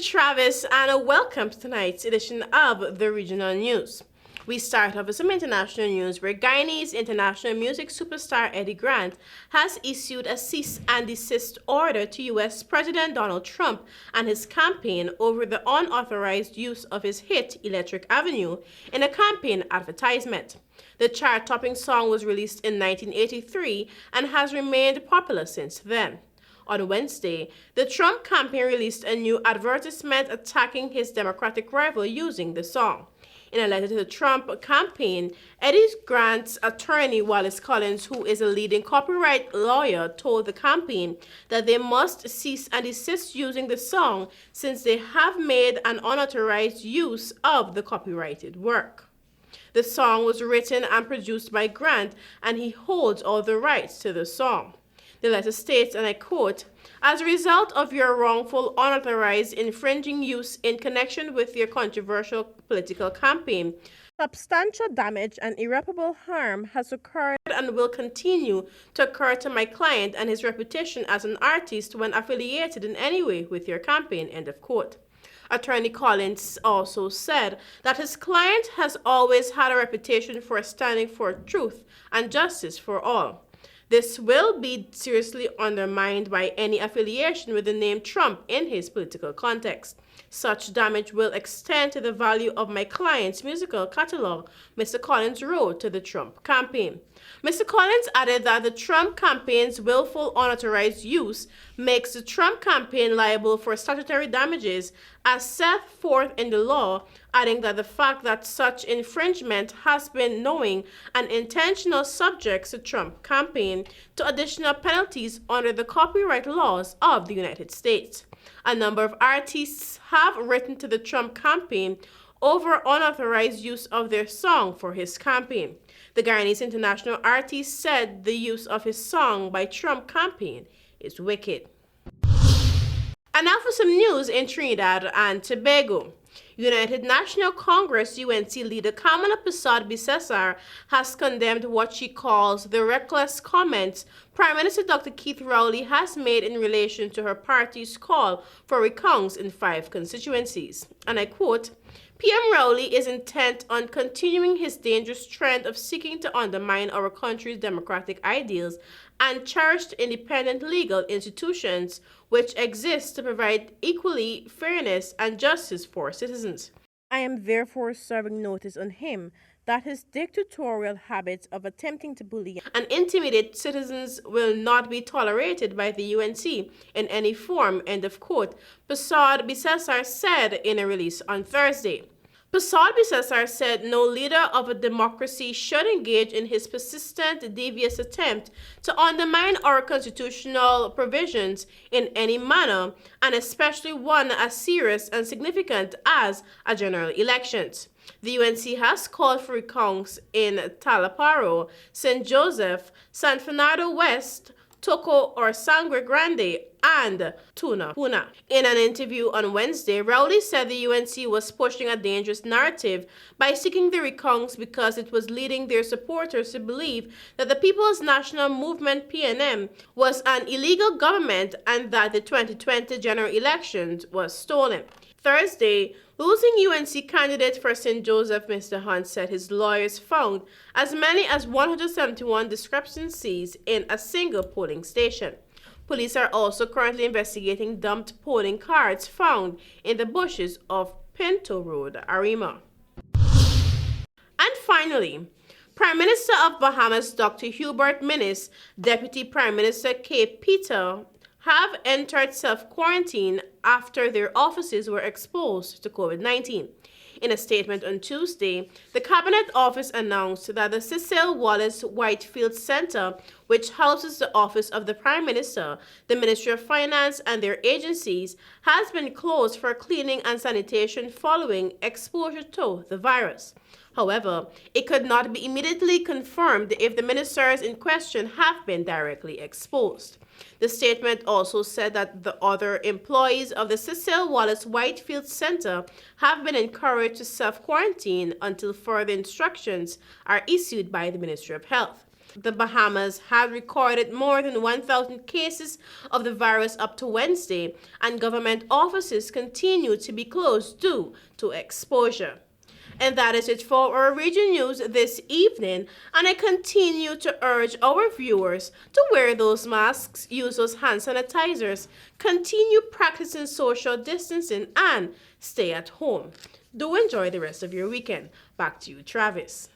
Travis, and welcome to tonight's edition of the Regional News. We start off with some international news where Guinea's international music superstar Eddie Grant has issued a cease and desist order to U.S. President Donald Trump and his campaign over the unauthorized use of his hit Electric Avenue in a campaign advertisement. The chart-topping song was released in 1983 and has remained popular since then. On Wednesday, the Trump campaign released a new advertisement attacking his Democratic rival using the song. In a letter to the Trump campaign, Eddie Grant's attorney, Wallace Collins, who is a leading copyright lawyer, told the campaign that they must cease and desist using the song since they have made an unauthorized use of the copyrighted work. The song was written and produced by Grant, and he holds all the rights to the song. The letter states, and I quote, "As a result of your wrongful, unauthorized, infringing use in connection with your controversial political campaign, substantial damage and irreparable harm has occurred and will continue to occur to my client and his reputation as an artist when affiliated in any way with your campaign," end of quote. Attorney Collins also said that his client has always had a reputation for standing for truth and justice for all. This will be seriously undermined by any affiliation with the name Trump in his political context. Such damage will extend to the value of my client's musical catalog, Mr. Collins wrote to the Trump campaign. Mr. Collins added that the Trump campaign's willful unauthorized use makes the Trump campaign liable for statutory damages as set forth in the law, adding that the fact that such infringement has been knowing and intentional subjects the Trump campaign to additional penalties under the copyright laws of the United States. A number of artists have written to the Trump campaign over unauthorized use of their song for his campaign. The Guyanese international artist said the use of his song by Trump campaign is wicked. And now for some news in Trinidad and Tobago. United National Congress UNC leader Kamala Persad-Bissessar has condemned what she calls the reckless comments Prime Minister Dr. Keith Rowley has made in relation to her party's call for recounts in 5 constituencies. And I quote, "PM Rowley is intent on continuing his dangerous trend of seeking to undermine our country's democratic ideals and cherished independent legal institutions which exist to provide equally fairness and justice for citizens. I am therefore serving notice on him that his dictatorial habits of attempting to bully and intimidate citizens will not be tolerated by the UNC in any form," end of quote, Persad-Bissessar said in a release on Thursday. Persad-Bissessar said no leader of a democracy should engage in his persistent, devious attempt to undermine our constitutional provisions in any manner, and especially one as serious and significant as a general elections. The UNC has called for recounts in Talaparo, St. Joseph, San Fernando West, Toco or Sangre Grande, and Puna. In an interview on Wednesday, Rowley said the UNC was pushing a dangerous narrative by seeking the recounts because it was leading their supporters to believe that the People's National Movement (PNM) was an illegal government and that the 2020 general elections was stolen. Thursday, losing UNC candidate for St. Joseph, Mr. Hunt said his lawyers found as many as 171 discrepancies in a single polling station. Police are also currently investigating dumped polling cards found in the bushes of Pinto Road, Arima. And finally, Prime Minister of Bahamas Dr. Hubert Minnis, Deputy Prime Minister Cape Peter, have entered self-quarantine after their offices were exposed to COVID-19. In a statement on Tuesday, the Cabinet Office announced that the Cecil Wallace Whitefield Center, which houses the Office of the Prime Minister, the Ministry of Finance, and their agencies, has been closed for cleaning and sanitation following exposure to the virus. However, it could not be immediately confirmed if the ministers in question have been directly exposed. The statement also said that the other employees of the Cecil Wallace Whitefield Center have been encouraged to self-quarantine until further instructions are issued by the Ministry of Health. The Bahamas had recorded more than 1,000 cases of the virus up to Wednesday, and government offices continue to be closed due to exposure. And that is it for our region news this evening, and I continue to urge our viewers to wear those masks, use those hand sanitizers, continue practicing social distancing, and stay at home. Do enjoy the rest of your weekend. Back to you, Travis.